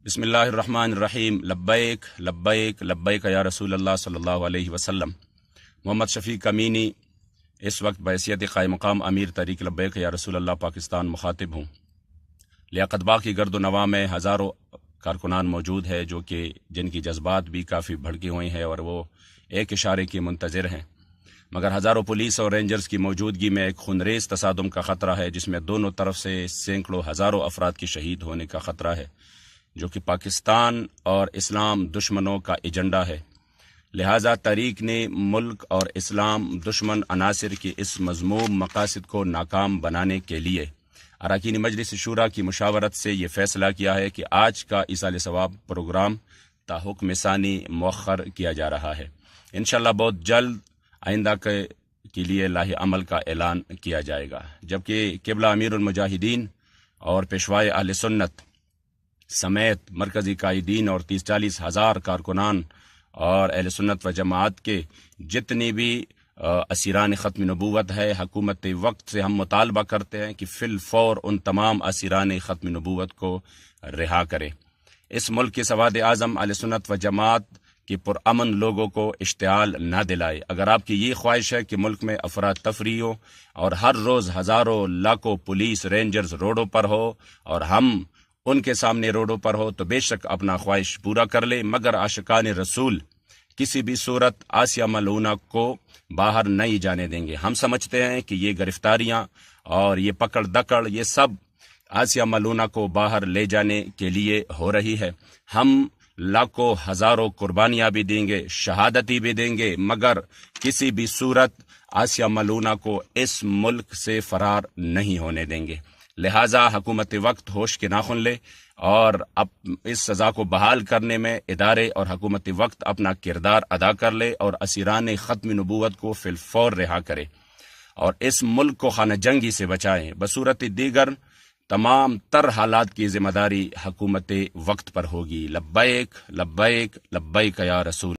بسم اللہ الرحمن الرحیم لبیک لبیک لبیک یا رسول اللہ صلی اللہ علیہ وسلم۔ محمد شفیق امینی اس وقت بحیثیت قائم مقام امیر تحریک لبیک یا رسول اللہ پاکستان مخاطب ہوں۔ لیاقت باغ کی گرد و نواح میں ہزاروں کارکنان موجود ہے جو کہ جن کی جذبات بھی کافی بھڑکی ہوئی ہیں اور وہ ایک اشارے کی منتظر ہیں، مگر ہزاروں پولیس اور رینجرز کی موجودگی میں ایک خونریز تصادم کا خطرہ ہے جس میں دونوں طرف سے سینکڑوں ہزاروں افراد کی شہید ہونے کا خطرہ ہے، جو کہ پاکستان اور اسلام دشمنوں کا ایجنڈا ہے۔ لہٰذا تحریک نے ملک اور اسلام دشمن عناصر کی اس مذموم مقاصد کو ناکام بنانے کے لیے اراکین مجلس شورا کی مشاورت سے یہ فیصلہ کیا ہے کہ آج کا ایصال ثواب پروگرام تا حکم ثانی مؤخر کیا جا رہا ہے۔ انشاءاللہ بہت جلد آئندہ کے لیے لاہ عمل کا اعلان کیا جائے گا، جبکہ قبلہ امیر المجاہدین اور پیشوائے اہل سنت سمیت مرکزی قائدین اور 30-40 ہزار کارکنان اور اہل سنت و جماعت کے جتنی بھی اسیران ختم نبوت ہے، حکومت وقت سے ہم مطالبہ کرتے ہیں کہ فی الفور ان تمام اسیران ختم نبوت کو رہا کرے۔ اس ملک کے سواد اعظم اہل سنت و جماعت کہ پرامن لوگوں کو اشتعال نہ دلائے۔ اگر آپ کی یہ خواہش ہے کہ ملک میں افراتفری ہو اور ہر روز ہزاروں لاکھوں پولیس رینجرز روڈوں پر ہو اور ہم ان کے سامنے روڈوں پر ہو تو بے شک اپنا خواہش پورا کر لے، مگر عاشقان رسول کسی بھی صورت آسیہ ملعونہ کو باہر نہیں جانے دیں گے۔ ہم سمجھتے ہیں کہ یہ گرفتاریاں اور یہ پکڑ دکڑ یہ سب آسیہ ملعونہ کو باہر لے جانے کے لیے ہو رہی ہے۔ ہم لاکھوں ہزاروں قربانیاں بھی دیں گے، شہادتی بھی دیں گے، مگر کسی بھی صورت آسیہ ملعونہ کو اس ملک سے فرار نہیں ہونے دیں گے۔ لہٰذا حکومت وقت ہوش کے ناخن لے اور اب اس سزا کو بحال کرنے میں ادارے اور حکومت وقت اپنا کردار ادا کر لے اور اسیران ختم نبوت کو فی الفور رہا کرے اور اس ملک کو خانہ جنگی سے بچائیں۔ بصورت دیگر تمام تر حالات کی ذمہ داری حکومت وقت پر ہوگی۔ لبیک لبیک لبیک یا رسول